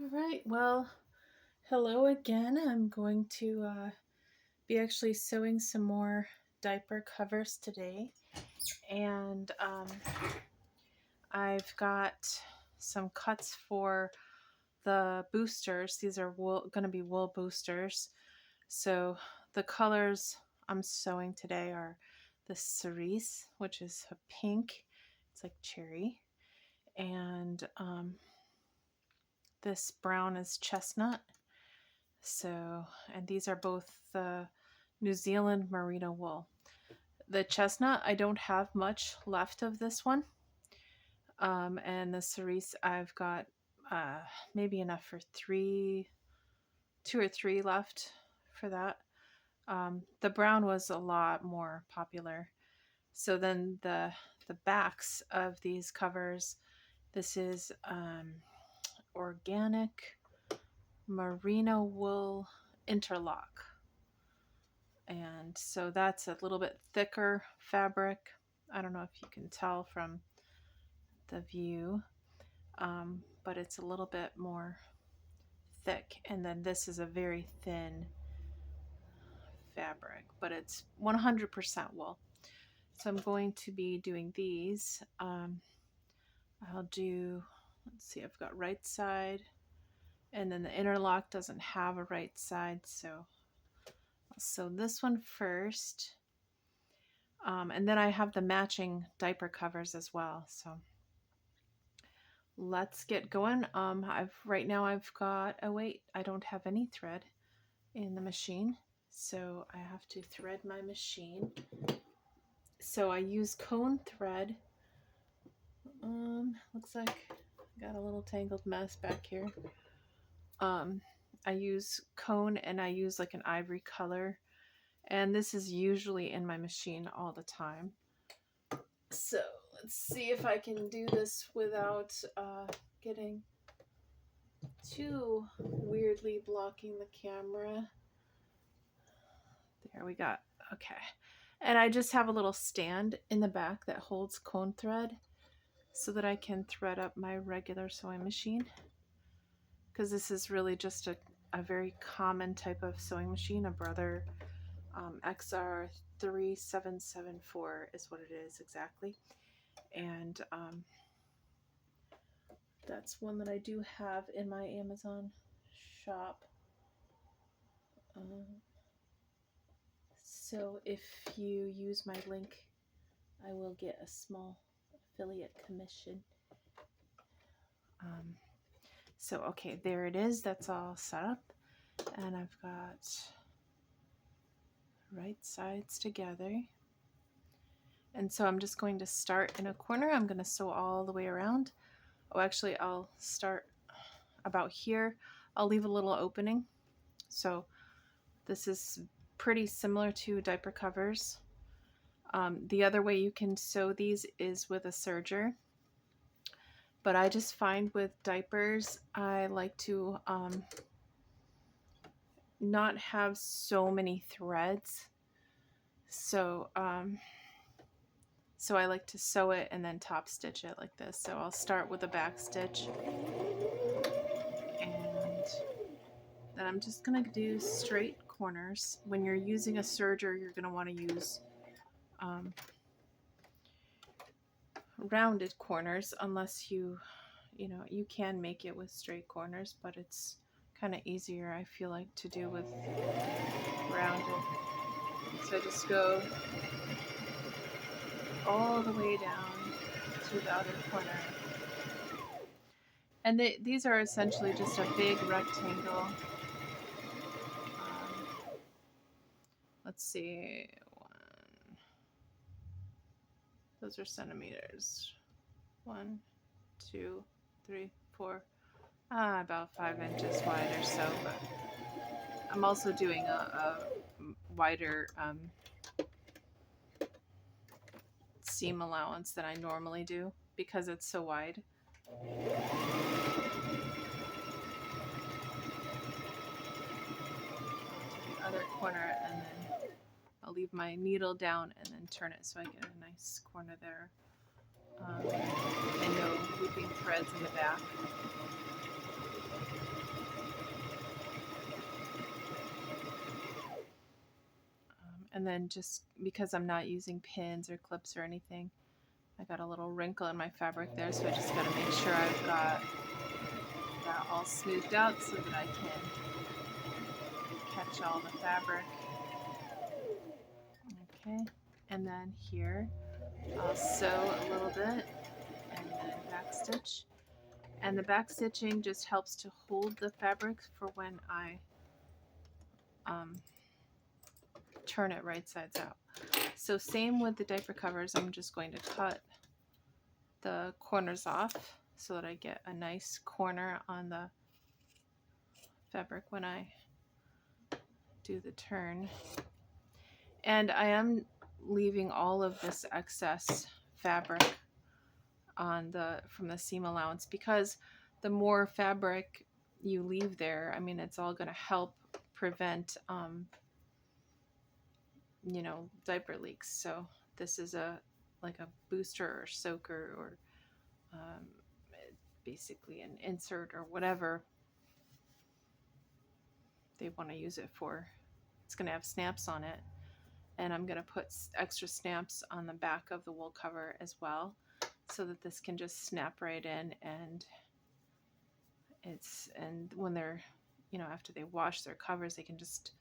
All right, well, hello again. I'm going to be actually sewing some more diaper covers today. And I've got some cuts for the boosters. These are going to be wool boosters. So the colors I'm sewing today are the cerise, which is a pink. It's like cherry. And this brown is chestnut. So, and these are both the New Zealand Merino Wool. The chestnut, I don't have much left of this one. And the cerise, I've got maybe enough for two or three left for that. The brown was a lot more popular. So then the backs of these covers, this is organic merino wool interlock. And so that's a little bit thicker fabric. I don't know if you can tell from the view, but it's a little bit more thick. And then this is a very thin fabric, but it's 100% wool. So I'm going to be doing these. I'll do, let's see, I've got right side, and then the interlock doesn't have a right side, so I'll sew this one first. And then I have the matching diaper covers as well. So let's get going. Right now I've got, oh wait, I don't have any thread in the machine. So I have to thread my machine. So I use cone thread. Looks like I got a little tangled mess back here. I use cone and I use like an ivory color. And this is usually in my machine all the time. So let's see if I can do this without getting too weirdly blocking the camera. There we got, okay. And I just have a little stand in the back that holds cone thread so that I can thread up my regular sewing machine. Because this is really just a very common type of sewing machine, a Brother XR3774 is what it is exactly. And that's one that I do have in my Amazon shop. So if you use my link, I will get a small affiliate commission. So okay, there it is. That's all set up. And I've got right sides together. And so I'm just going to start in a corner. I'm going to sew all the way around. Oh, actually, I'll start about here. I'll leave a little opening. So this is pretty similar to diaper covers. The other way you can sew these is with a serger. But I just find with diapers, I like to not have so many threads. So I like to sew it and then top stitch it like this. So I'll start with a back stitch, and then I'm just gonna do straight corners. When you're using a serger, you're gonna want to use rounded corners, unless you can make it with straight corners, but it's kind of easier, I feel like, to do with rounded. So I just go all the way down to the other corner. And these are essentially just a big rectangle. Let's see, those are centimeters. 1, 2, 3, 4, about 5 inches wide or so, but I'm also doing a wider seam allowance than I normally do because it's so wide. The other corner, and then I'll leave my needle down and then turn it so I get a nice corner there. And no looping threads in the back. And then just because I'm not using pins or clips or anything, I got a little wrinkle in my fabric there, so I just got to make sure I've got that all smoothed out so that I can catch all the fabric. Okay, and then here I'll sew a little bit and then backstitch. And the back stitching just helps to hold the fabric for when I turn it right sides out. So same with the diaper covers, I'm just going to cut the corners off so that I get a nice corner on the fabric when I do the turn. And I am leaving all of this excess fabric on from the seam allowance, because the more fabric you leave there, I mean, it's all going to help prevent you know, diaper leaks. So this is like a booster or soaker, or basically an insert or whatever they want to use it for. It's going to have snaps on it, and I'm going to put extra snaps on the back of the wool cover as well, so that this can just snap right in. And when they're, you know, after they wash their covers, they can just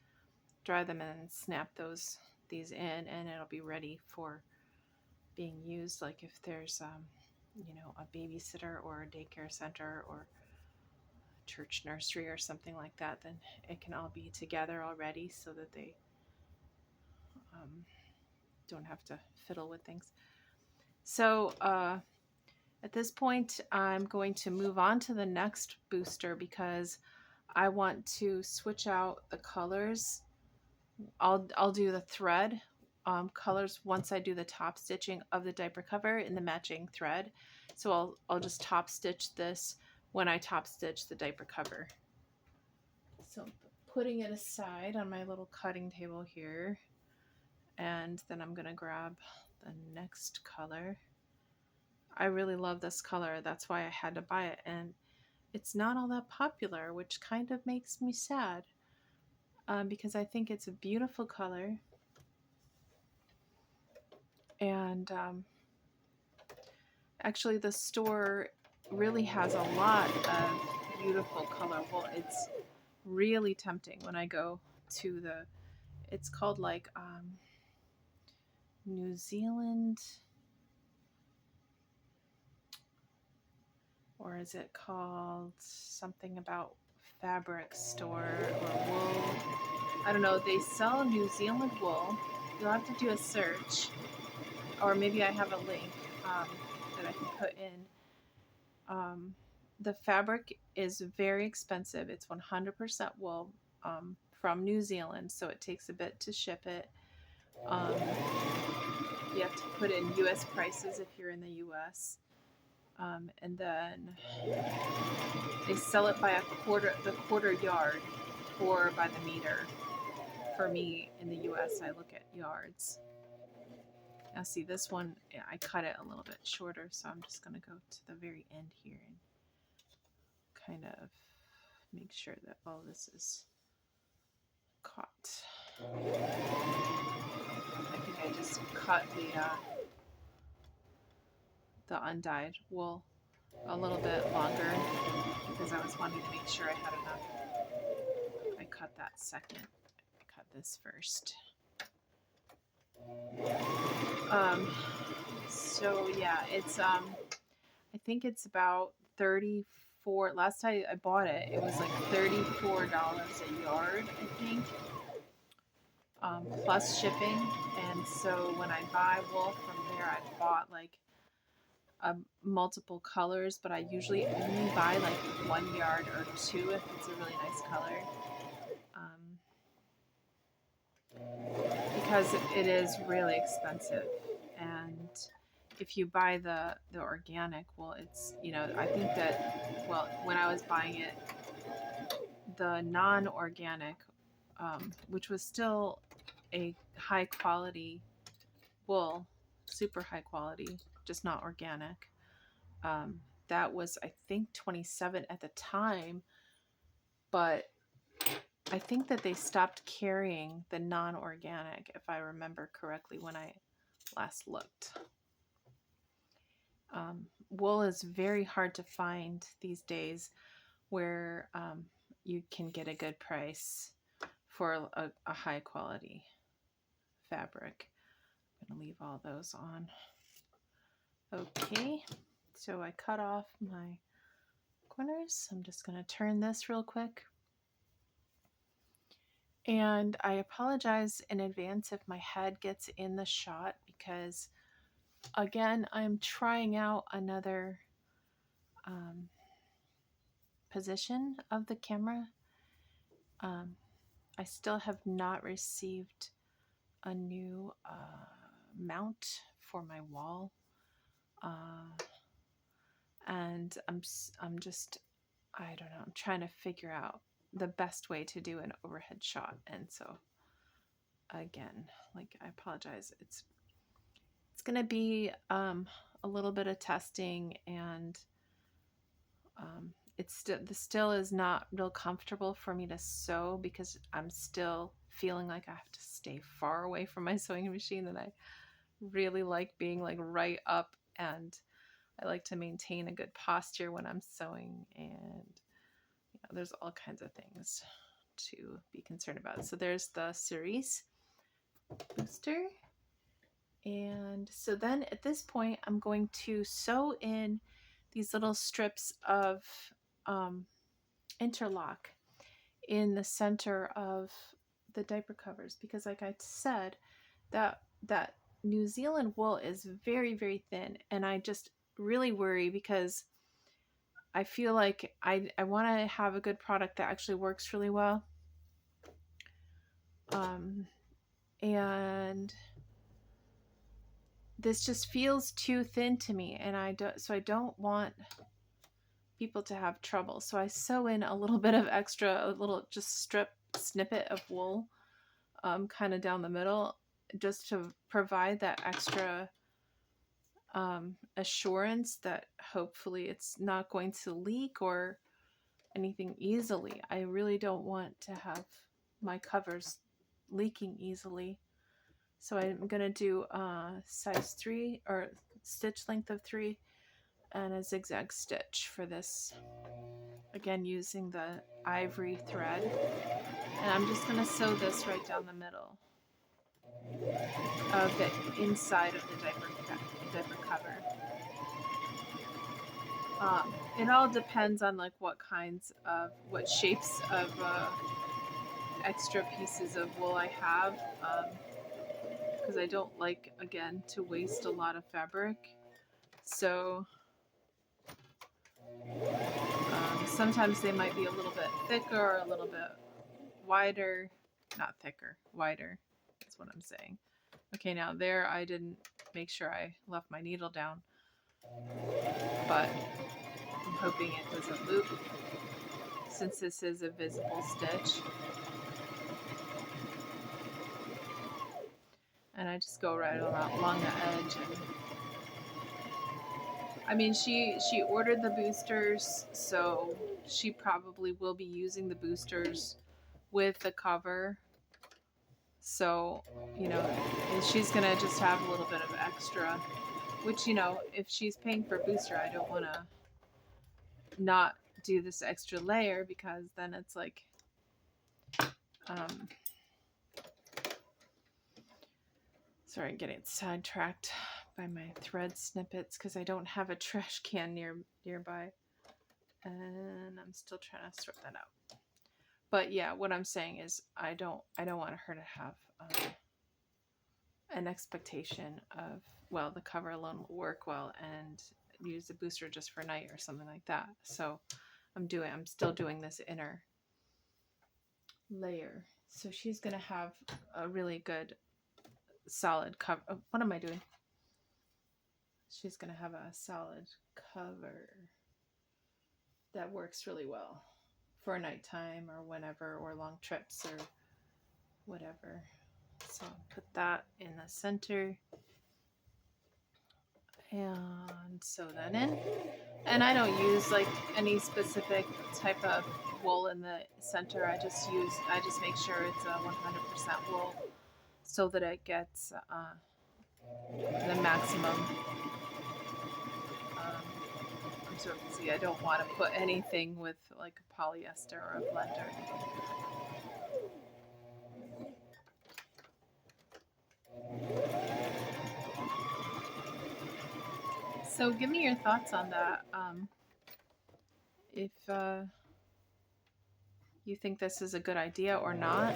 dry them and snap these in, and it'll be ready for being used. Like if there's you know, a babysitter or a daycare center or church nursery or something like that, then it can all be together already, so that they don't have to fiddle with things. So at this point, I'm going to move on to the next booster, because I want to switch out the colors. I'll do the thread colors once I do the top stitching of the diaper cover in the matching thread. So I'll just top stitch this when I top stitch the diaper cover. So putting it aside on my little cutting table here, and then I'm gonna grab the next color. I really love this color, that's why I had to buy it, and it's not all that popular, which kind of makes me sad, because I think it's a beautiful color. And actually the store really has a lot of beautiful color wool. It's really tempting when I go to it's called like New Zealand, or is it called something about fabric store or wool? I don't know. They sell New Zealand wool. You'll have to do a search, or maybe I have a link that I can put in. The fabric is very expensive. It's 100% wool from New Zealand, so it takes a bit to ship it. You have to put in US prices if you're in the US. And then they sell it by the quarter yard, or by the meter. For me in the US, I look at yards. Now see, this one, I cut it a little bit shorter, so I'm just going to go to the very end here and kind of make sure that all this is caught. I think I just cut the undyed wool a little bit longer, because I was wanting to make sure I had enough. I cut that second. I cut this first. So yeah, it's I think it's about 34. Last time I bought it, it was like $34 a yard, I think, plus shipping. And so when I buy wool from there, I bought like multiple colors, but I usually only buy like 1 yard or 2 if it's a really nice color, because it is really expensive. And if you buy the organic wool, it's, you know, I think that, well, when I was buying it, the non-organic, which was still a high quality wool, super high quality, just not organic, that was, I think, 27 at the time, but I think that they stopped carrying the non-organic, if I remember correctly, when I last looked. Wool is very hard to find these days where you can get a good price for a high quality fabric. I'm going to leave all those on. Okay, so I cut off my corners. I'm just going to turn this real quick. And I apologize in advance if my head gets in the shot because, again, I'm trying out another position of the camera. I still have not received a new mount for my wall. And I'm just, I don't know, I'm trying to figure out the best way to do an overhead shot. And so again, like, I apologize. It's going to be a little bit of testing, and the still is not real comfortable for me to sew because I'm still feeling like I have to stay far away from my sewing machine, and I really like being like right up, and I like to maintain a good posture when I'm sewing, and there's all kinds of things to be concerned about. So there's the Cerise booster. And so then at this point, I'm going to sew in these little strips of interlock in the center of the diaper covers, because like I said, that New Zealand wool is very, very thin, and I just really worry because I feel like I want to have a good product that actually works really well. And this just feels too thin to me, and I don't want people to have trouble. So I sew in a little bit of extra, a little just snippet of wool kind of down the middle, just to provide that extra assurance that hopefully it's not going to leak or anything easily. I really don't want to have my covers leaking easily. So I'm going to do size 3 or stitch length of 3 and a zigzag stitch for this. Again, using the ivory thread. And I'm just going to sew this right down the middle of the inside of the diaper cover. It all depends on like what shapes of extra pieces of wool I have, because I don't like, again, to waste a lot of fabric. So sometimes they might be a little bit thicker or a little bit wider. Not thicker, wider. That's what I'm saying. Okay, now there I didn't make sure I left my needle down, but I'm hoping it doesn't loop since this is a visible stitch. And I just go right along the edge. And I mean, she ordered the boosters, so she probably will be using the boosters with the cover. So, she's going to just have a little bit of extra, which, if she's paying for a booster, I don't want to not do this extra layer, because then it's like, sorry, I'm getting sidetracked by my thread snippets because I don't have a trash can nearby, and I'm still trying to sort that out. But yeah, what I'm saying is I don't want her to have an expectation of, well, the cover alone will work well and use the booster just for night or something like that. So I'm still doing this inner layer. So she's gonna have a really good solid cover. Oh, what am I doing? She's gonna have a solid cover that works really well for nighttime or whenever, or long trips or whatever. So I'll put that in the center and sew that in. And I don't use like any specific type of wool in the center. I just make sure it's a 100% wool so that it gets the maximum absorbency. I don't want to put anything with like a polyester or a blender. So give me your thoughts on that. If you think this is a good idea or not.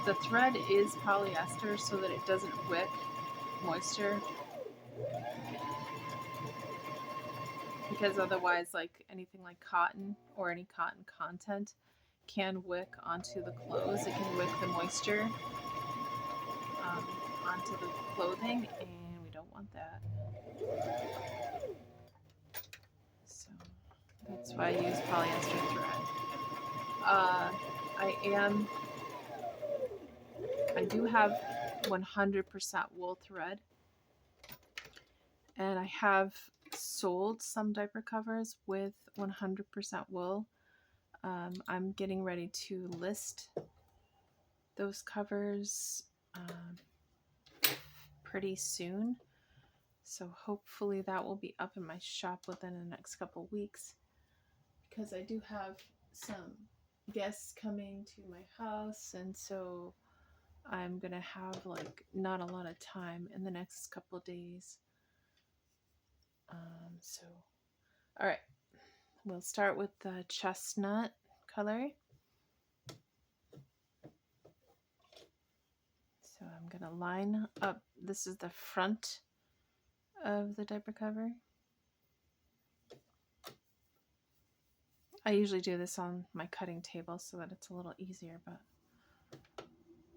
The thread is polyester so that it doesn't wick moisture, because otherwise, like anything like cotton or any cotton content can wick onto the clothes. It can wick the moisture onto the clothing, and we don't want that. So that's why I use polyester thread. I do have 100% wool thread, and I have sold some diaper covers with 100% wool. I'm getting ready to list those covers pretty soon, so hopefully that will be up in my shop within the next couple weeks, because I do have some guests coming to my house, and so I'm gonna have like not a lot of time in the next couple days. So all right, we'll start with the chestnut color. So I'm gonna line up, this is the front of the diaper cover. I usually do this on my cutting table so that it's a little easier, but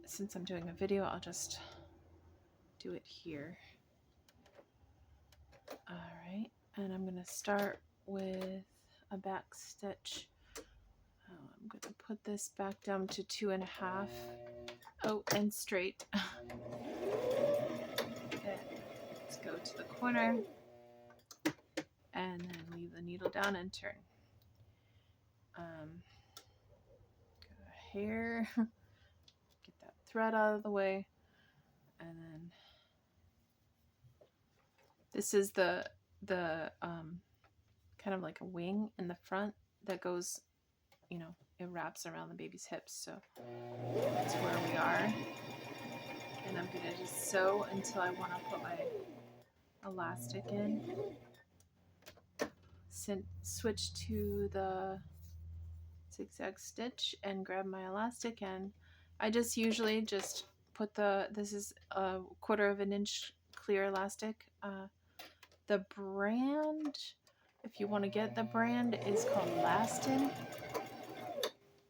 since I'm doing a video, I'll just do it here. All right, and I'm gonna start with a back stitch. I'm gonna put this back down to 2.5. Oh, and straight. Let's go to the corner and then leave the needle down and turn. Go here, get that thread out of the way, and then this is the kind of like a wing in the front that goes, you know, it wraps around the baby's hips. So that's where we are. And I'm gonna just sew until I want to put my elastic in. Switch to the zigzag stitch and grab my elastic, and I just usually just put this is a 1/4 of an inch clear elastic. The brand, if you want to get the brand, is called Lastin,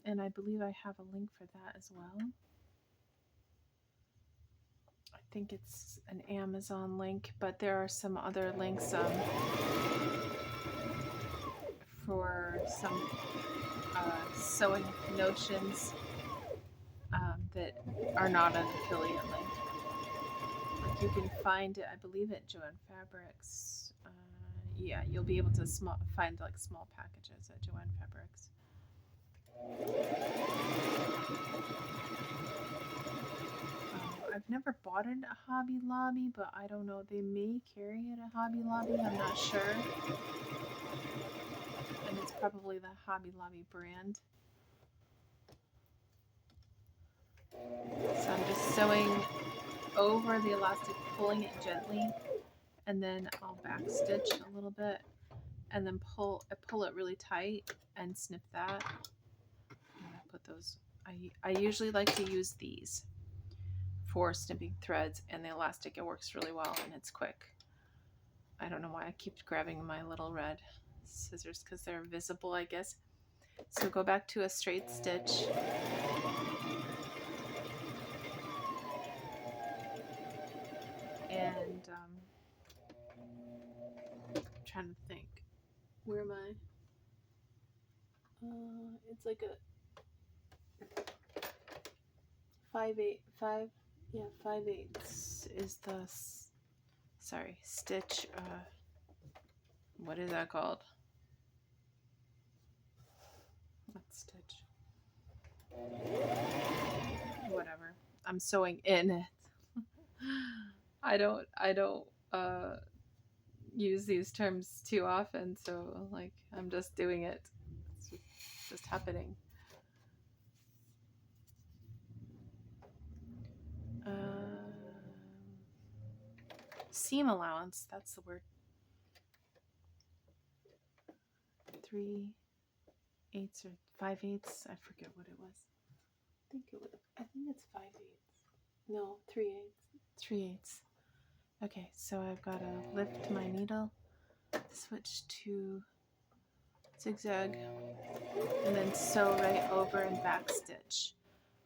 and I believe I have a link for that as well. I think it's an Amazon link, but there are some other links for some sewing notions that are not an affiliate link. Like you can find it, I believe, at Joann Fabrics. Yeah, you'll be able to find like small packages at Joann Fabrics. I've never bought it at Hobby Lobby, but I don't know. They may carry it at Hobby Lobby. I'm not sure. And it's probably the Hobby Lobby brand. So I'm just sewing over the elastic, pulling it gently, and then I'll back stitch a little bit, and then pull it really tight and snip that. And I put those. I usually like to use these for snipping threads, and the elastic, it works really well and it's quick. I don't know why I keep grabbing my little red scissors, because they're visible, I guess. So go back to a straight stitch. And I'm trying to think, where am I? It's like a 5/8 is the stitch what is that called? What stitch? Whatever. I'm sewing in it. I don't use these terms too often, so like I'm just doing it. It's just happening. Seam allowance, that's the word. 3/8 or 5/8. I forget what it was. I think it's 5/8. No, 3/8. 3/8. Okay, so I've got to lift my needle, switch to zigzag, and then sew right over and back stitch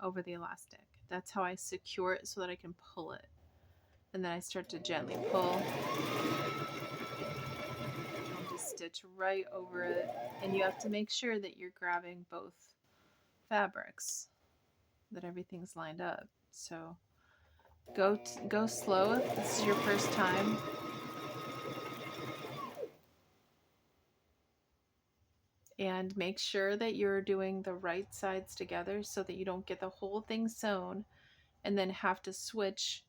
over the elastic. That's how I secure it so that I can pull it. And then I start to gently pull and just stitch right over it. And you have to make sure that you're grabbing both fabrics, that everything's lined up. So go slow if this is your first time. And make sure that you're doing the right sides together so that you don't get the whole thing sewn and then have to switch,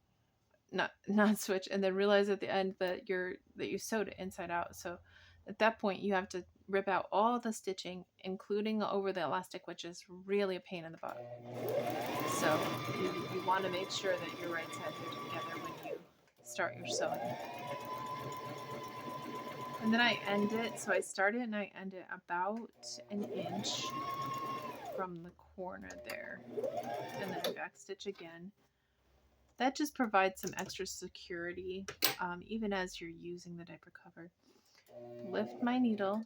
not switch, and then realize at the end that you sewed it inside out. So at that point you have to rip out all the stitching, including over the elastic, which is really a pain in the butt. So you want to make sure that your right sides are together when you start your sewing. And then I end it, so I start it and I end it about an inch from the corner there. And then I backstitch again. That just provides some extra security, even as you're using the diaper cover. Lift my needle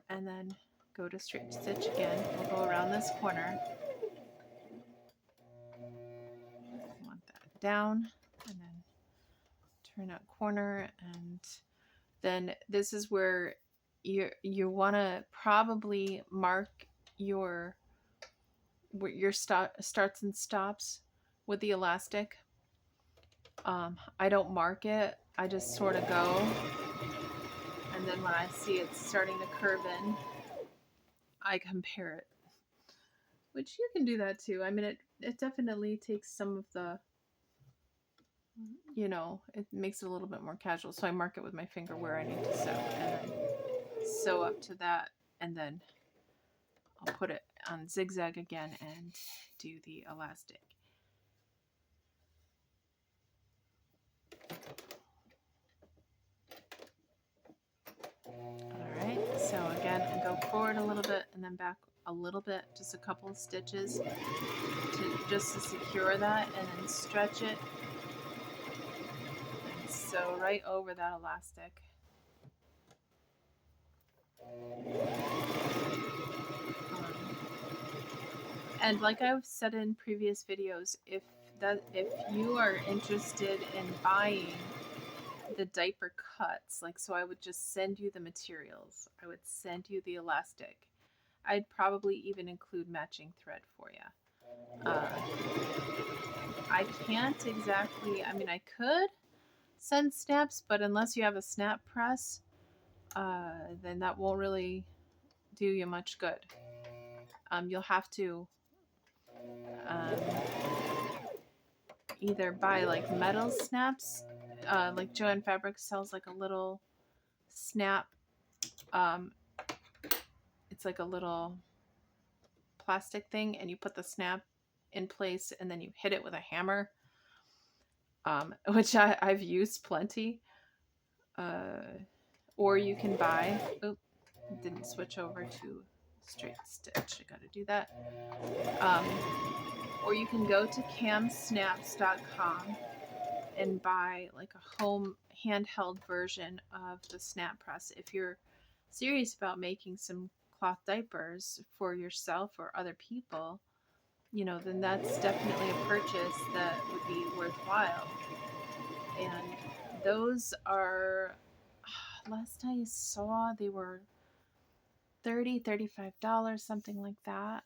and then go to straight stitch again. We'll go around this corner. I want that down and then turn that corner, and then this is where you want to probably mark your starts and stops with the elastic. I don't mark it, I just sort of go, and then when I see it's starting to curve in, I compare it, which you can do that too. I mean, it definitely takes some of the, it makes it a little bit more casual. So I mark it with my finger where I need to sew, and then sew up to that, and then I'll put it on zigzag again and do the elastic. Alright, so again, go forward a little bit and then back a little bit, just a couple of stitches just to secure that, and then stretch it and sew right over that elastic. And like I've said in previous videos, if you are interested in buying the diaper cuts, like, so I would just send you the materials, I would send you the elastic, I'd probably even include matching thread for you. I can't exactly, I mean, I could send snaps, but unless you have a snap press, then that won't really do you much good. You'll have to either buy like metal snaps, like Joann Fabric sells like a little snap. It's like a little plastic thing, and you put the snap in place, and then you hit it with a hammer, which I've used plenty. Or you can buy. Oop, didn't switch over to straight stitch. I got to do that. Or you can go to camsnaps.com and buy like a home handheld version of the snap press. If you're serious about making some cloth diapers for yourself or other people, then that's definitely a purchase that would be worthwhile. And those are, last I saw, they were $30, $35, something like that,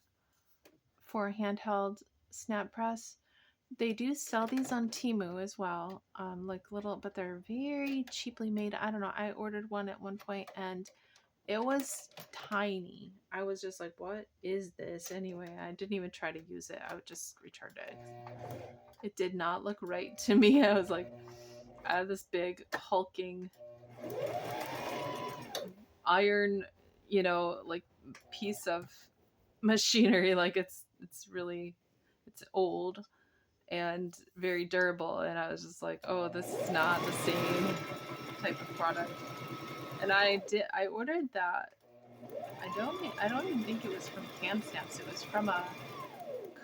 for a handheld snap press. They do sell these on Temu as well, like little, but they're very cheaply made. I don't know. I ordered one at one point and it was tiny. I was just like, what is this anyway? I didn't even try to use it. I would just returned it. It did not look right to me. I was like, I have this big hulking iron, like piece of machinery. Like it's really, it's old and very durable. And I was just like, oh, this is not the same type of product. And I ordered that. I don't even think it was from Cam Stamps. It was from a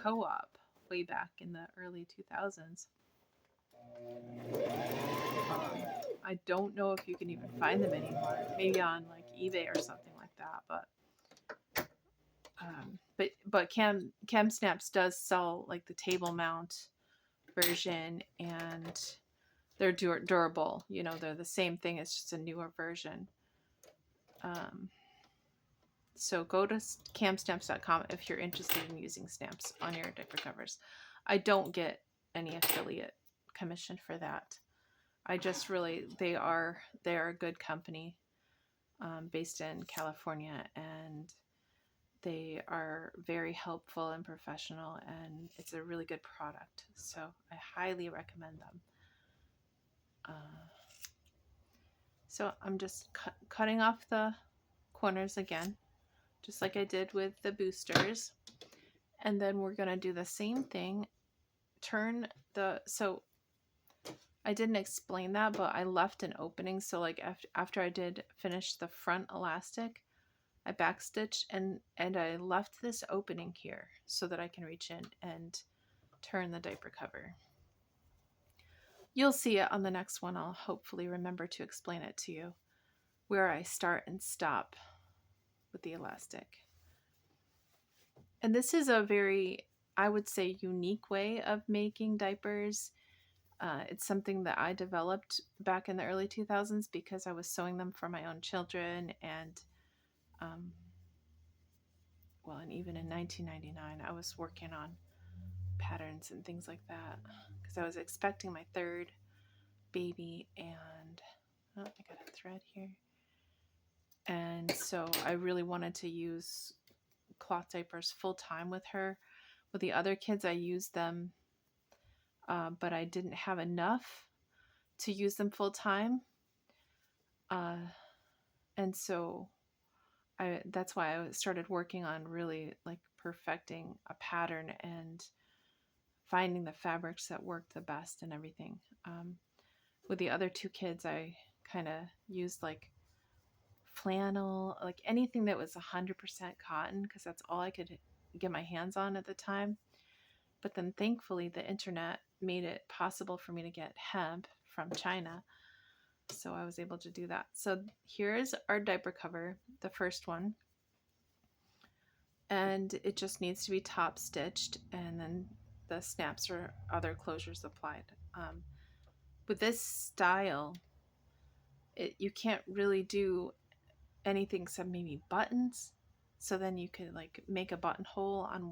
co-op way back in the early 2000s. I don't know if you can even find them anymore. Maybe on like eBay or something like that. But Cam Snaps does sell like the table mount version, and they're durable. They're the same thing. It's just a newer version. So go to camstamps.com if you're interested in using stamps on your diaper covers. I don't get any affiliate commission for that. I just really, they are a good company based in California, and they are very helpful and professional, and it's a really good product. So I highly recommend them. So I'm just cutting off the corners again, just like I did with the boosters. And then we're going to do the same thing. So I didn't explain that, but I left an opening. So like after I did finish the front elastic, I backstitched and I left this opening here so that I can reach in and turn the diaper cover. You'll see it on the next one. I'll hopefully remember to explain it to you, where I start and stop with the elastic. And this is a very, I would say, unique way of making diapers. It's something that I developed back in the early 2000s because I was sewing them for my own children, and and even in 1999 I was working on patterns and things like that because I was expecting my third baby, and I got a thread here, and so I really wanted to use cloth diapers full time with her. With the other kids I used them, but I didn't have enough to use them full time, and so that's why I started working on really like perfecting a pattern and finding the fabrics that work the best and everything. With the other two kids, I kind of used like flannel, like anything that was 100% cotton, because that's all I could get my hands on at the time. But then thankfully the internet made it possible for me to get hemp from China. So I was able to do that. So here's our diaper cover, the first one. And it just needs to be top stitched, and then the snaps or other closures applied. With this style, you can't really do anything except maybe buttons. So then you could like make a buttonhole on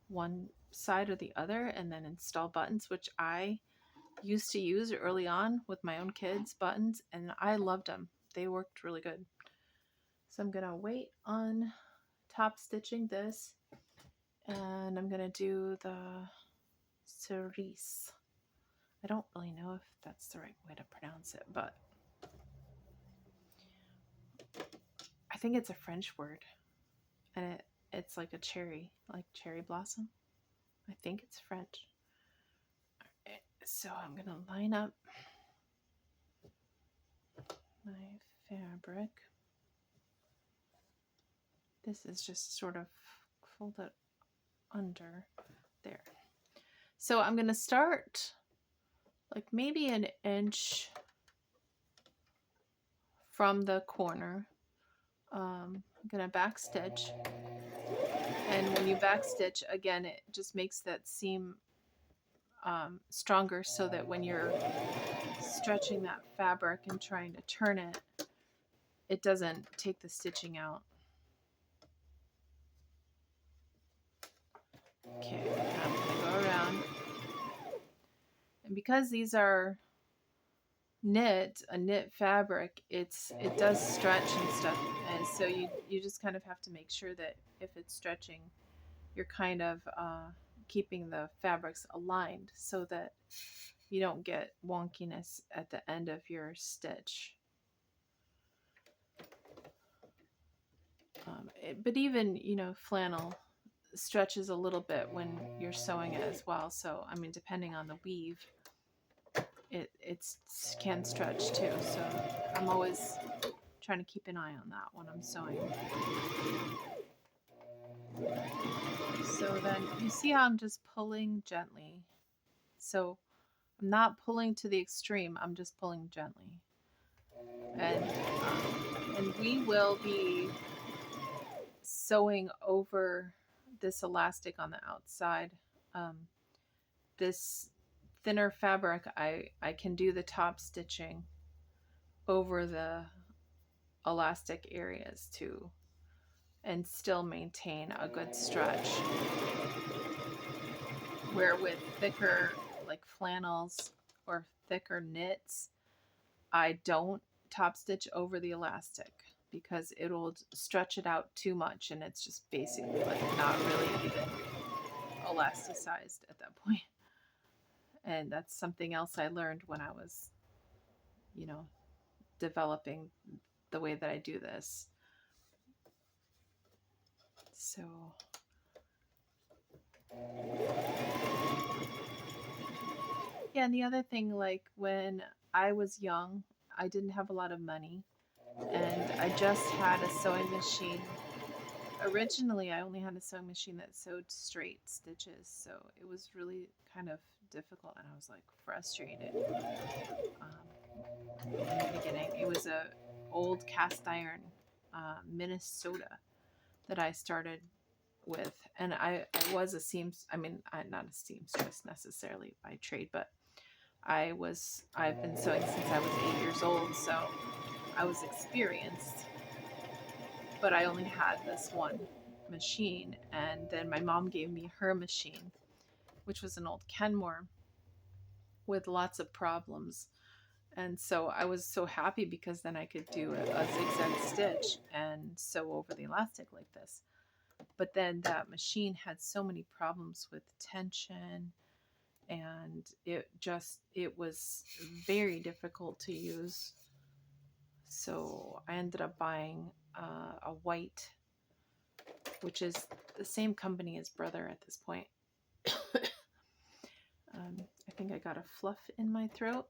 one side or the other and then install buttons, which I used to use early on with my own kids' buttons, and I loved them. They worked really good. So I'm gonna wait on top stitching this, and I'm gonna do the cerise. I don't really know if that's the right way to pronounce it, but I think it's a French word, and it's like a cherry, like cherry blossom. I think it's French. Right, so I'm gonna line up my fabric. This is just sort of folded under there. So I'm gonna start like maybe an inch from the corner. I'm gonna back stitch, and when you back stitch again, it just makes that seam stronger, so that when you're stretching that fabric and trying to turn it, it doesn't take the stitching out. Okay, I'm gonna go around because these are a knit fabric, it does stretch and stuff, and so you just kind of have to make sure that if it's stretching, you're kind of keeping the fabrics aligned so that you don't get wonkiness at the end of your stitch. But even, flannel stretches a little bit when you're sewing it as well. So, I mean, depending on the weave, it can stretch too. So I'm always trying to keep an eye on that when I'm sewing. So then you see how I'm just pulling gently. So I'm not pulling to the extreme, I'm just pulling gently. And we will be sewing over this elastic on the outside. This thinner fabric, I can do the top stitching over the elastic areas too and still maintain a good stretch. Where with thicker like flannels or thicker knits, I don't top stitch over the elastic because it'll stretch it out too much and it's just basically like not really even elasticized at that point. And that's something else I learned when I was, developing the way that I do this. So yeah, and the other thing, like when I was young, I didn't have a lot of money and I just had a sewing machine. Originally, I only had a sewing machine that sewed straight stitches, so it was really kind of difficult and I was like frustrated in the beginning. It was a old cast iron Minnesota that I started with, and I was a I'm not a seamstress necessarily by trade, but I've been sewing since I was 8 years old, so I was experienced, but I only had this one machine, and then my mom gave me her machine, which was an old Kenmore with lots of problems. And so I was so happy because then I could do a zigzag stitch and sew over the elastic like this. But then that machine had so many problems with tension, and it was very difficult to use. So I ended up buying a white, which is the same company as Brother at this point. I think I got a fluff in my throat.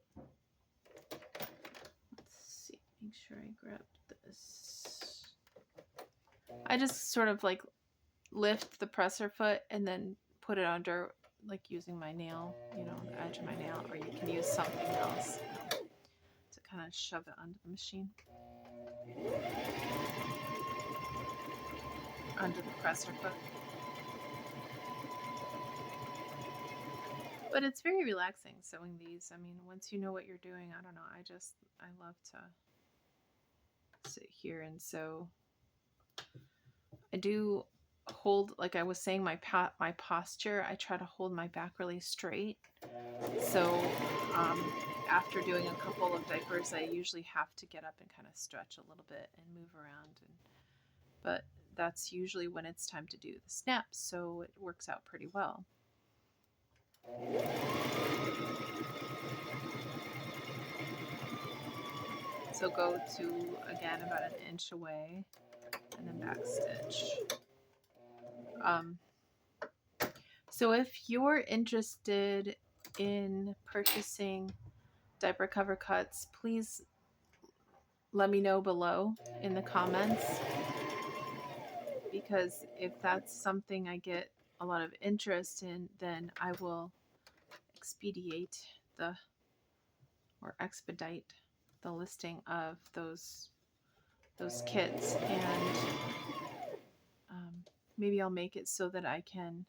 Let's see, make sure I grabbed this. I just sort of like lift the presser foot and then put it under, like using my nail, the edge of my nail, or you can use something else to kind of shove it under the machine. Under the presser foot. But it's very relaxing sewing these. I mean, once you know what you're doing, I don't know, I love to sit here and sew. I do hold, like I was saying, my posture, I try to hold my back really straight. So after doing a couple of diapers, I usually have to get up and kind of stretch a little bit and move around. But that's usually when it's time to do the snaps, so it works out pretty well. So go to, again, about an inch away and then back stitch. So if you're interested in purchasing diaper cover cuts, please let me know below in the comments, because if that's something I get a lot of interest in, then I will expedite the listing of those kits, and maybe I'll make it so that I can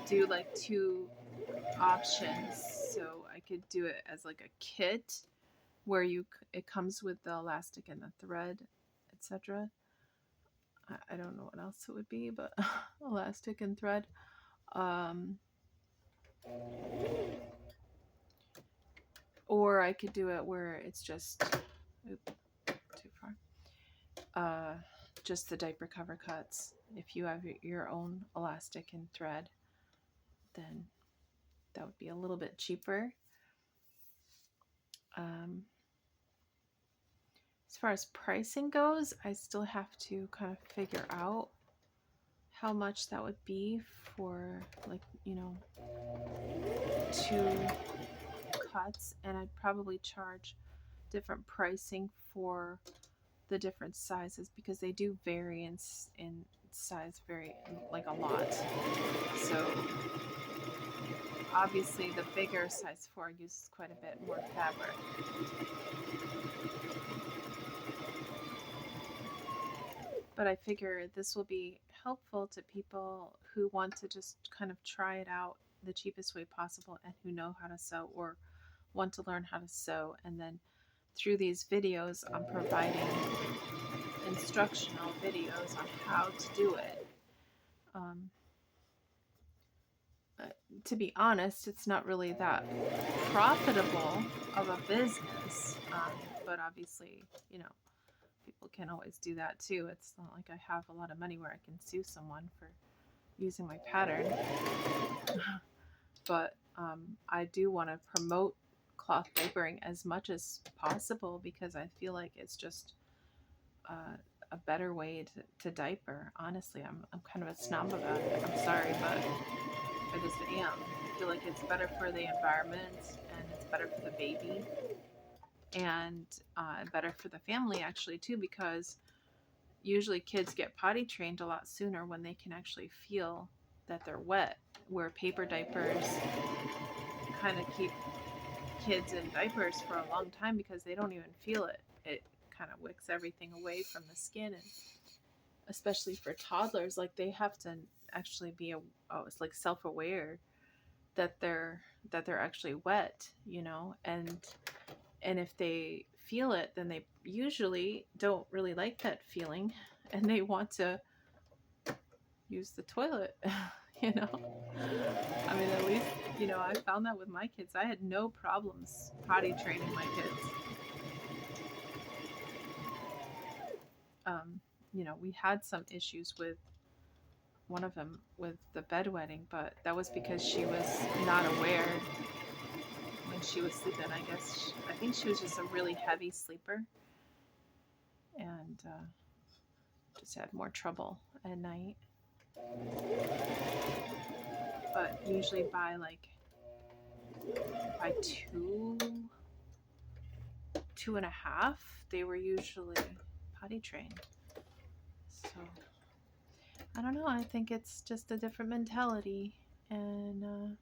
do like 2 options. So I could do it as like a kit where it comes with the elastic and the thread, etc. I don't know what else it would be, but elastic and thread. Um, or I could do it where it's just, oop, too far. Just the diaper cover cuts. If you have your own elastic and thread, then that would be a little bit cheaper. As far as pricing goes, I still have to kind of figure out how much that would be for, like, 2 cuts, and I'd probably charge different pricing for the different sizes because they do vary in size, very, like, a lot. So obviously the bigger size 4 uses quite a bit more fabric. But I figure this will be helpful to people who want to just kind of try it out the cheapest way possible and who know how to sew or want to learn how to sew. And then through these videos, I'm providing instructional videos on how to do it. To be honest, it's not really that profitable of a business, but obviously, people can always do that too. It's not like I have a lot of money where I can sue someone for using my pattern. But I do want to promote cloth diapering as much as possible because I feel like it's just a better way to diaper. Honestly, I'm kind of a snob about it. I'm sorry, but I just am. I feel like it's better for the environment and it's better for the baby and better for the family actually too, because usually kids get potty trained a lot sooner when they can actually feel that they're wet, where paper diapers kind of keep kids in diapers for a long time because they don't even feel it. It kind of wicks everything away from the skin, and especially for toddlers, like they have to actually be it's like self-aware that they're actually wet, and if they feel it, then they usually don't really like that feeling and they want to use the toilet. I mean, at least, I found that with my kids. I had no problems potty training my kids. We had some issues with one of them with the bedwetting, but that was because she was not aware when she was sleeping. I think she was just a really heavy sleeper and just had more trouble at night. But usually by two and a half, they were usually potty trained. So I don't know. I think it's just a different mentality, and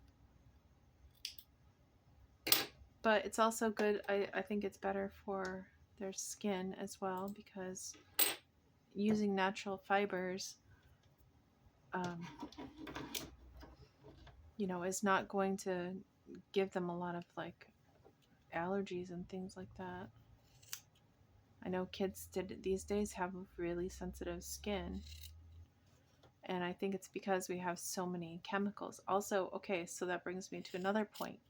but it's also good. I think it's better for their skin as well because using natural fibers, is not going to give them a lot of allergies and things like that. I know kids these days have really sensitive skin, and I think it's because we have so many chemicals. Also, okay, so that brings me to another point.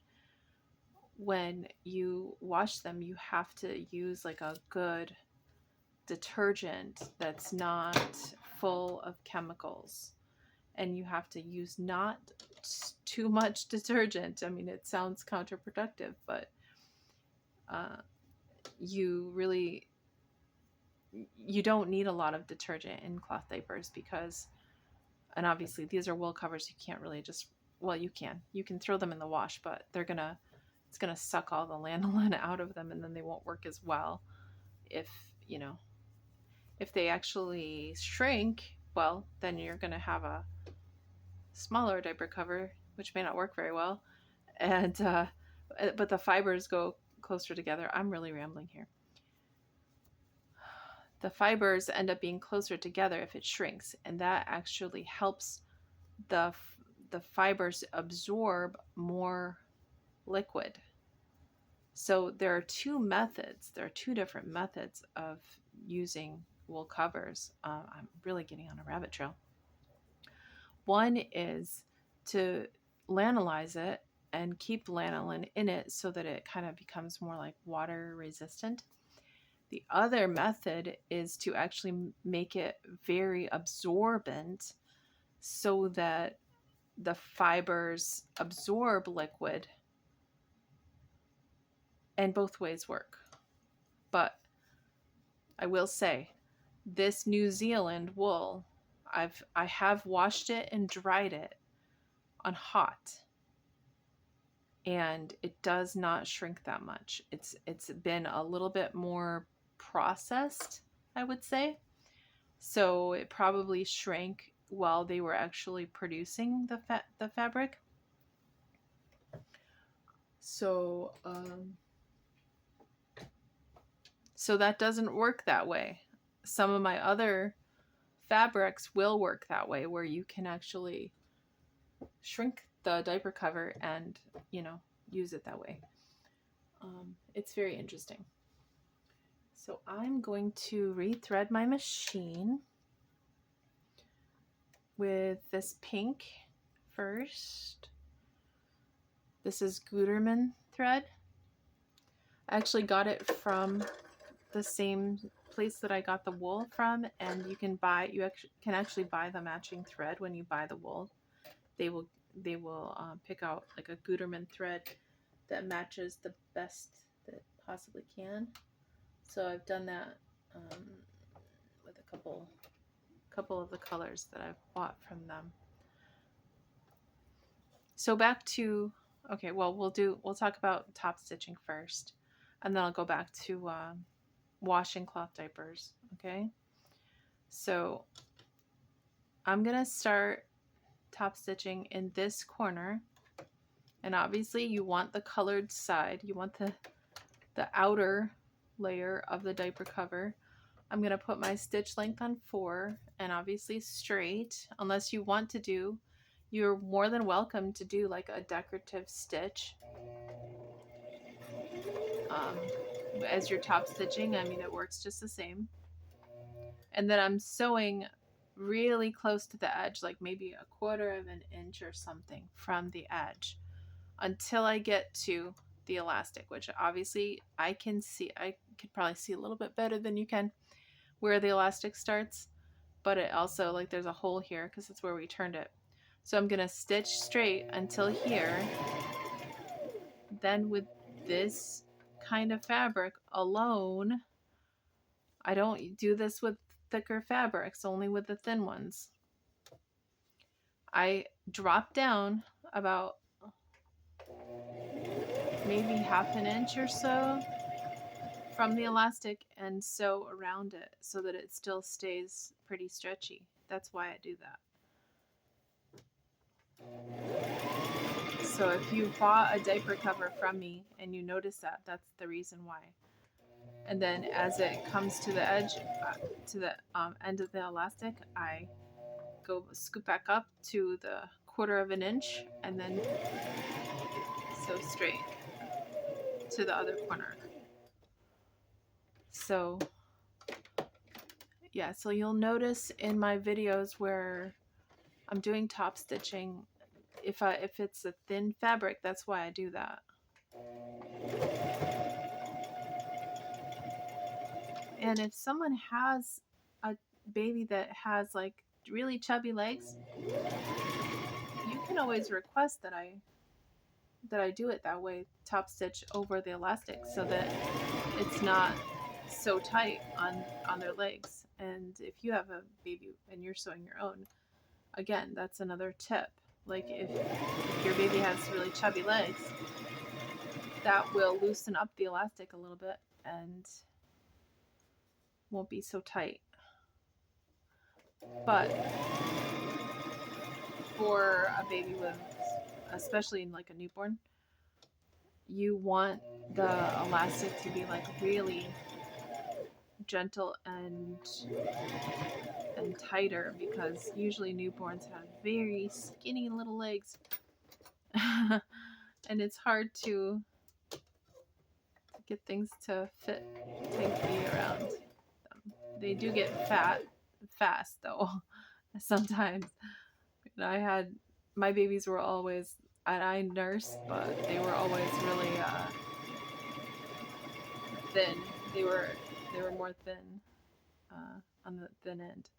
When you wash them, you have to use like a good detergent that's not full of chemicals, and you have to use not too much detergent. I mean, it sounds counterproductive, but you don't need a lot of detergent in cloth diapers because, and obviously these are wool covers, you can't really just, well, you can throw them in the wash, but it's gonna suck all the lanolin out of them, and then they won't work as well. If they actually shrink, well, then you're gonna have a smaller diaper cover, which may not work very well, and but the fibers go closer together. I'm really rambling here. The fibers end up being closer together if it shrinks, and that actually helps the fibers absorb more liquid. So there are two different methods of using wool covers. I'm really getting on a rabbit trail. One is to lanolize it and keep lanolin in it so that it kind of becomes more like water resistant. The other method is to actually make it very absorbent so that the fibers absorb liquid, and both ways work. But I will say, this New Zealand wool, I have washed it and dried it on hot, and it does not shrink that much. It's been a little bit more processed, I would say. So it probably shrank while they were actually producing the fabric. So so that doesn't work that way. Some of my other fabrics will work that way, where you can actually shrink the diaper cover and, use it that way. It's very interesting. So I'm going to rethread my machine with this pink first. This is Gutermann thread. I actually got it from the same place that I got the wool from, and you can actually buy the matching thread when you buy the wool. They will pick out like a Gutermann thread that matches the best that possibly can. So I've done that with a couple of the colors that I've bought from them. So back to, okay, well, we'll talk about top stitching first, and then I'll go back to washing cloth diapers. Okay, so I'm gonna start top stitching in this corner, and obviously you want the colored side, you want the outer layer of the diaper cover. I'm gonna put my stitch length on 4, and obviously straight, unless you want to do, you're more than welcome to do like a decorative stitch as you're top stitching. I mean, it works just the same. And then I'm sewing really close to the edge, like maybe 1/4 of an inch or something from the edge, until I get to the elastic, which obviously I can see. I could probably see a little bit better than you can where the elastic starts, but it also, like, there's a hole here because that's where we turned it. So I'm gonna stitch straight until here. Then with this kind of fabric alone, I don't do this with thicker fabrics, only with the thin ones. I drop down about maybe 1/2 inch or so from the elastic and sew around it so that it still stays pretty stretchy. That's why I do that. So if you bought a diaper cover from me and you notice that, that's the reason why. And then as it comes to the edge, to the end of the elastic, I go scoop back up to the 1/4 of an inch and then sew straight to the other corner. So yeah, so you'll notice in my videos where I'm doing top stitching, if it's a thin fabric, that's why I do that. And if someone has a baby that has like really chubby legs, you can always request that I do it that way, top stitch over the elastic, so that it's not so tight on their legs. And if you have a baby and you're sewing your own, again, that's another tip. Like if your baby has really chubby legs, that will loosen up the elastic a little bit and won't be so tight. But for a baby with, especially like a newborn, you want the elastic to be like really gentle and tighter, because usually newborns have very skinny little legs and it's hard to get things to fit tightly around them. They do get fat fast though sometimes. I had my babies were always, and I nursed, but they were always really thin. They were they were more thin on the thin end.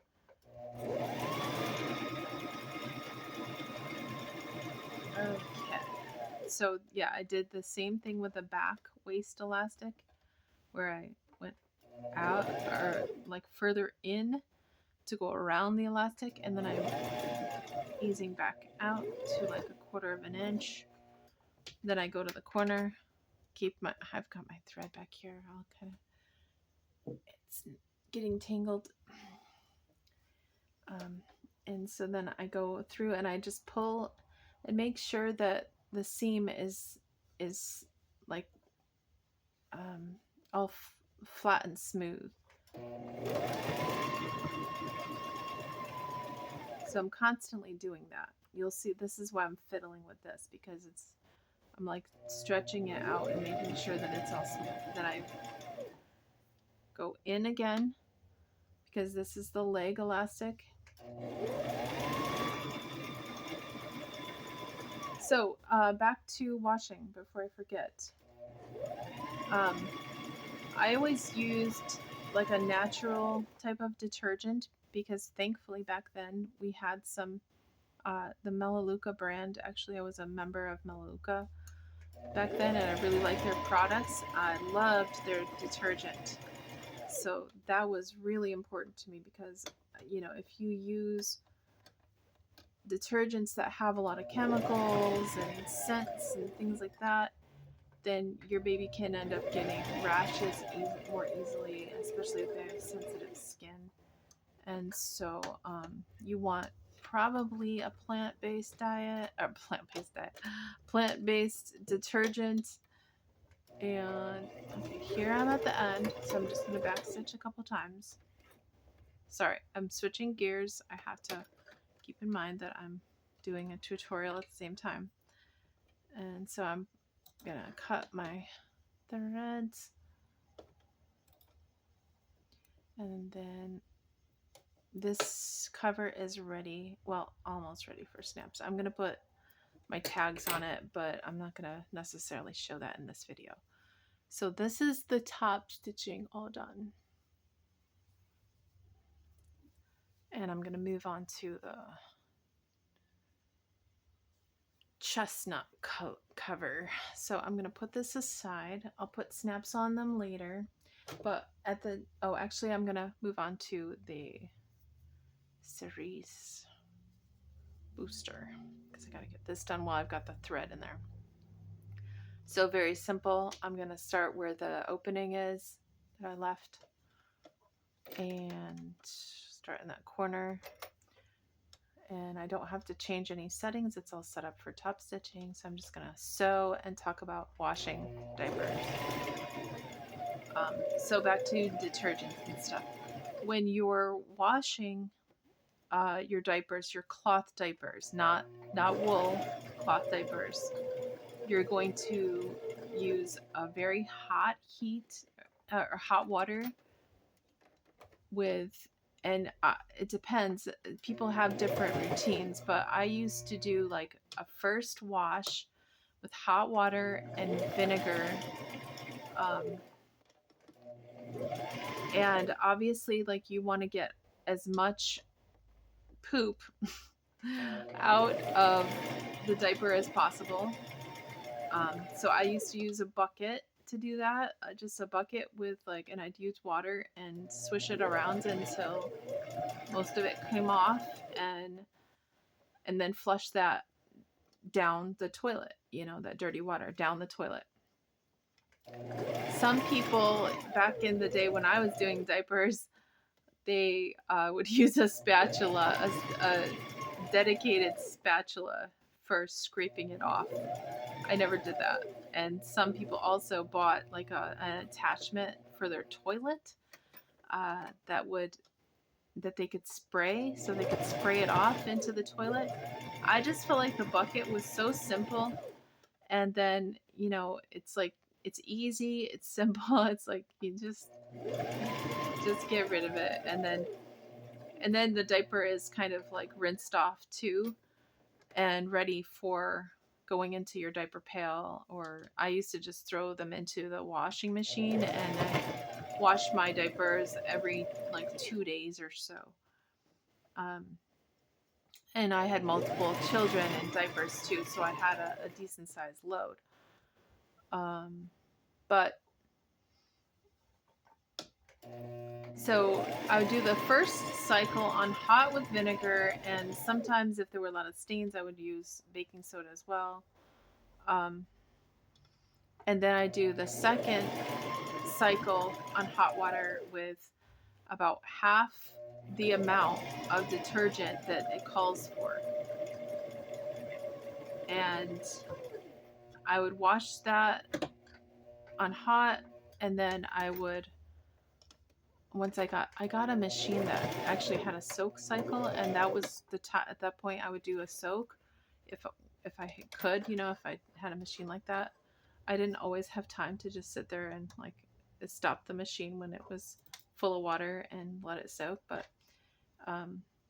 Okay. So yeah, I did the same thing with the back waist elastic where I went out or like further in to go around the elastic, and then I'm easing back out to like a quarter of an inch. Then I go to the corner, I've got my thread back here. I'll kind of, it's getting tangled. Um, and so then I go through and I just pull and make sure that the seam is like all flat and smooth. So I'm constantly doing that. You'll see this is why I'm fiddling with this, because I'm like stretching it out and making sure that it's all smooth. Then I go in again because this is the leg elastic. So back to washing before I forget. I always used like a natural type of detergent because thankfully back then we had some the Melaleuca brand. Actually, I was a member of Melaleuca back then, and I really liked their products. I loved their detergent. So that was really important to me because, you know, if you use detergents that have a lot of chemicals and scents and things like that, then your baby can end up getting rashes more easily, especially if they have sensitive skin. And so you want probably a plant-based diet, or plant-based detergent. And okay, here I'm at the end, so I'm just going to backstitch a couple times. Sorry, I'm switching gears. I have to keep in mind that I'm doing a tutorial at the same time. And so I'm going to cut my threads. And then this cover is ready, well, almost ready for snaps. I'm going to put my tags on it, but I'm not going to necessarily show that in this video. So this is the top stitching all done. And I'm going to move on to the chestnut cover. So I'm going to put this aside. I'll put snaps on them later. But at the, oh, actually I'm going to move on to the cerise booster because I got to get this done while I've got the thread in there. So very simple. I'm going to start where the opening is that I left and start in that corner. And I don't have to change any settings. It's all set up for top stitching. So I'm just going to sew and talk about washing diapers. So back to detergents and stuff. When you're washing your diapers, your cloth diapers, not wool, cloth diapers, you're going to use a very hot heat or hot water with, and it depends. People have different routines, but I used to do like a first wash with hot water and vinegar. And obviously, like, you want to get as much poop out of the diaper as possible. So I used to use a bucket to do that, just a bucket with like, and I'd use water and swish it around until most of it came off, and then flush that down the toilet, you know, that dirty water down the toilet. Some people back in the day when I was doing diapers, they would use a spatula, a dedicated spatula for scraping it off. I never did that. And some people also bought like an attachment for their toilet that they could spray, so they could spray it off into the toilet. I just felt like the bucket was so simple, and then, you know, it's like, it's easy, it's simple, it's like you just get rid of it, and then the diaper is kind of like rinsed off too, and ready for going into your diaper pail. Or I used to just throw them into the washing machine and then wash my diapers every like 2 days or so. Um, and I had multiple children in diapers too, so I had a decent sized load. But so I would do the first cycle on hot with vinegar, and sometimes if there were a lot of stains, I would use baking soda as well. Um, and then I do the second cycle on hot water with about half the amount of detergent that it calls for. And I would wash that on hot, and then I would, once I got a machine that actually had a soak cycle, and that was the time at that point I would do a soak if I could, if I had a machine like that. I didn't always have time to just sit there and like stop the machine when it was full of water and let it soak, but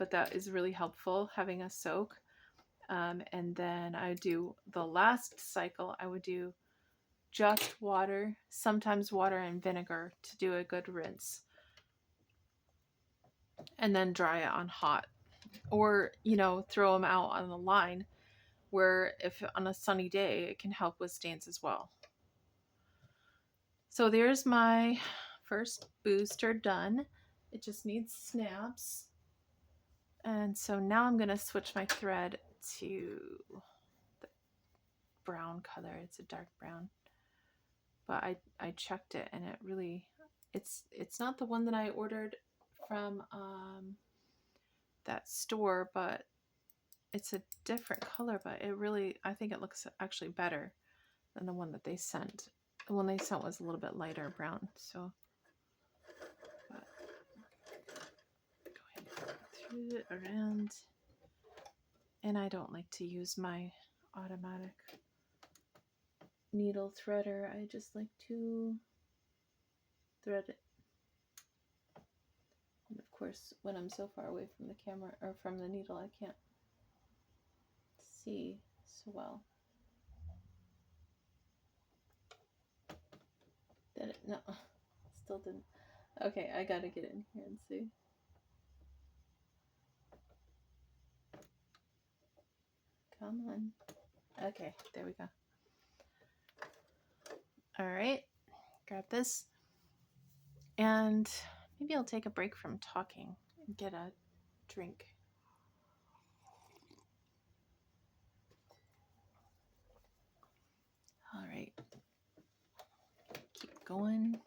that is really helpful, having a soak. And then I do the last cycle, I would do just water, sometimes water and vinegar to do a good rinse, and then dry it on hot. Or, throw them out on the line where if on a sunny day, it can help with stains as well. So there's my first booster done. It just needs snaps. And so now I'm going to switch my thread to the brown color. It's a dark brown. But I checked it, and it really, it's not the one that I ordered from that store, but it's a different color. But it really, I think it looks actually better than the one that they sent. The one they sent was a little bit lighter brown. So go ahead and thread it around. And I don't like to use my automatic needle threader. I just like to thread it. And of course, when I'm so far away from the camera or from the needle, I can't see so well. Did it? No, still didn't. Okay, I gotta get in here and see. Come on. Okay, there we go. All right, grab this. And maybe I'll take a break from talking and get a drink. All right, keep going.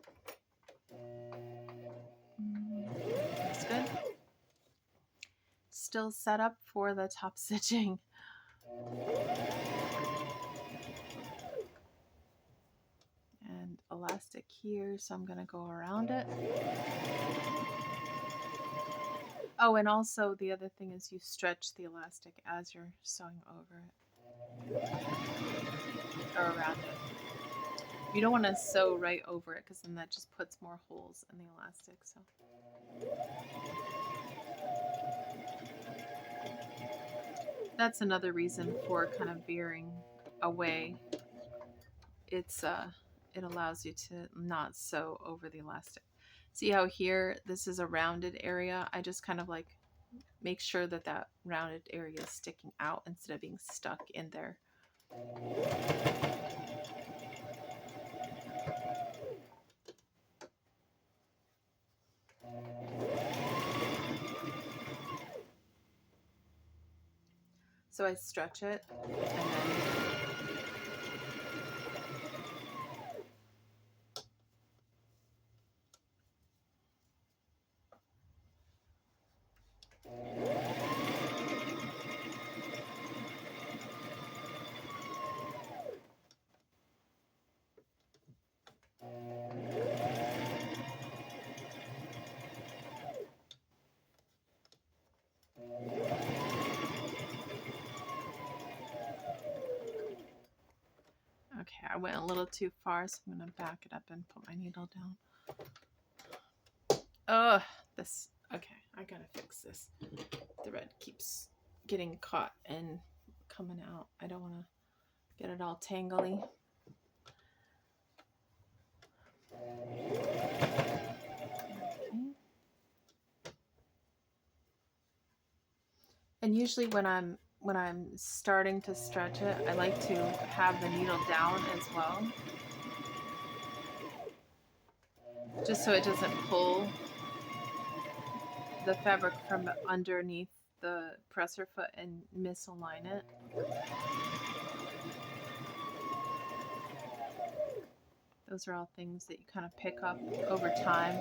Looks good. Still set up for the top stitching. And elastic here, so I'm going to go around it. Oh, and also the other thing is you stretch the elastic as you're sewing over it or around it. You don't want to sew right over it, because then that just puts more holes in the elastic. So that's another reason for kind of veering away. It allows you to not sew over the elastic. See how here this is a rounded area? I just kind of like make sure that that rounded area is sticking out instead of being stuck in there. So I stretch it, and then okay, I went a little too far, so I'm going to back it up and put my needle down. Oh, this, okay, I gotta fix this. The thread keeps getting caught and coming out. I don't want to get it all tangly. Okay. And usually when I'm starting to stretch it, I like to have the needle down as well, just so it doesn't pull the fabric from underneath the presser foot and misalign it. Those are all things that you kind of pick up over time.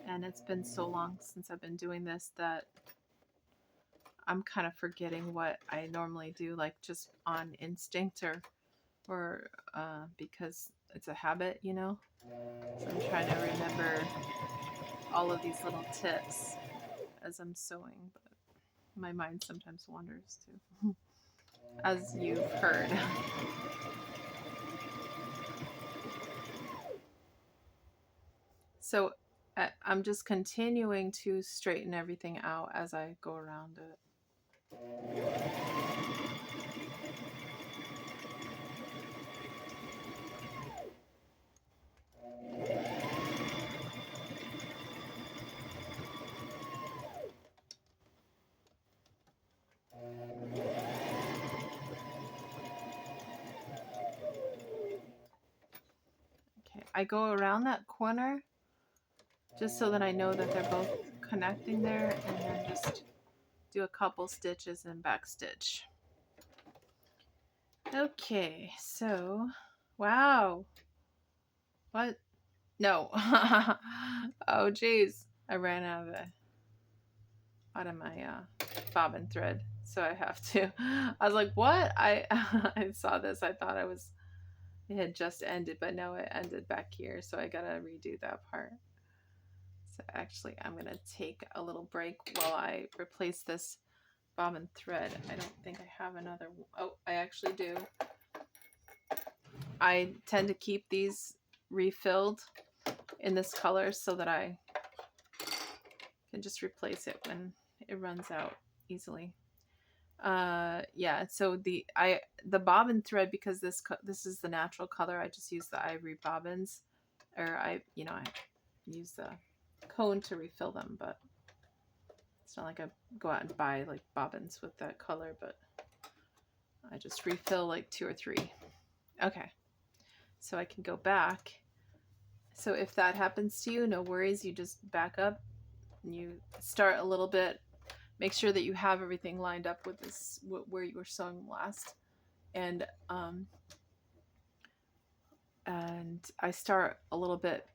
And it's been so long since I've been doing this that I'm kind of forgetting what I normally do, like just on instinct or because it's a habit, you know? So I'm trying to remember all of these little tips as I'm sewing, but my mind sometimes wanders too, as you've heard. So I'm just continuing to straighten everything out as I go around it. Okay, I go around that corner just so that I know that they're both connecting there, and then just do a couple stitches and back stitch. Okay, so wow, what? No. Oh geez, I ran out of my bobbin thread, so I have to. I was like, what? I I saw this. I thought it had just ended, but no, it ended back here, so I gotta redo that part. So actually, I'm gonna take a little break while I replace this bobbin thread. I don't think I have another. Oh, I actually do. I tend to keep these refilled in this color so that I can just replace it when it runs out easily. Yeah, so the bobbin thread, because this is the natural color, I just use the ivory bobbins, or I use the cone to refill them, but it's not like I go out and buy like bobbins with that color, but I just refill like 2 or 3. Okay, so I can go back. So if that happens to you, no worries, you just back up and you start a little bit. Make sure that you have everything lined up with this where you were sewing last, and I start a little bit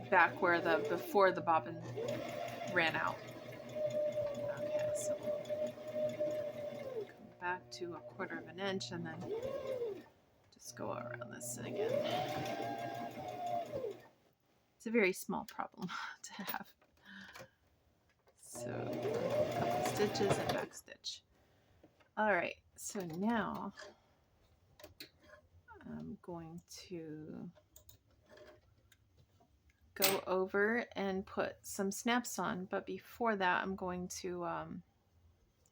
back where before the bobbin ran out. Okay, so come back to 1/4 of an inch and then just go around this again. It's a very small problem to have. So a couple stitches and back stitch. All right, so now I'm going to go over and put some snaps on, but before that I'm going to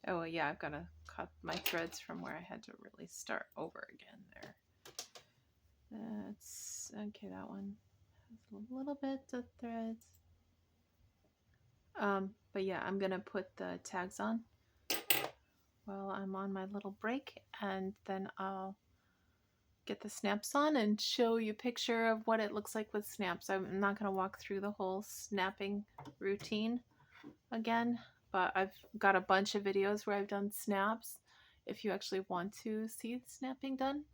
oh yeah, I've got to cut my threads from where I had to really start over again there. That's okay, that one has a little bit of threads, but yeah, I'm gonna put the tags on while I'm on my little break, and then I'll get the snaps on and show you a picture of what it looks like with snaps. I'm not going to walk through the whole snapping routine again, but I've got a bunch of videos where I've done snaps if you actually want to see snapping done.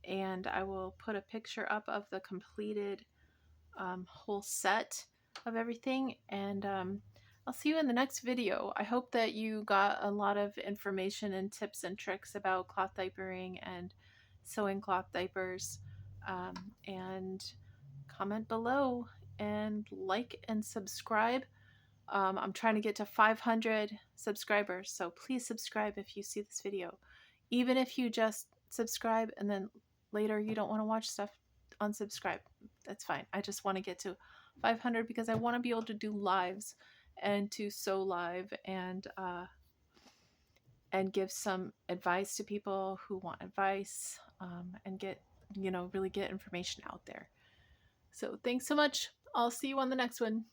And I will put a picture up of the completed whole set of everything, and I'll see you in the next video. I hope that you got a lot of information and tips and tricks about cloth diapering and sewing cloth diapers, and comment below and like and subscribe. I'm trying to get to 500 subscribers, so please subscribe if you see this video. Even if you just subscribe and then later you don't want to watch stuff, unsubscribe. That's fine. I just want to get to 500 because I want to be able to do lives and to sew live and and give some advice to people who want advice, and get, really get information out there. So thanks so much. I'll see you on the next one.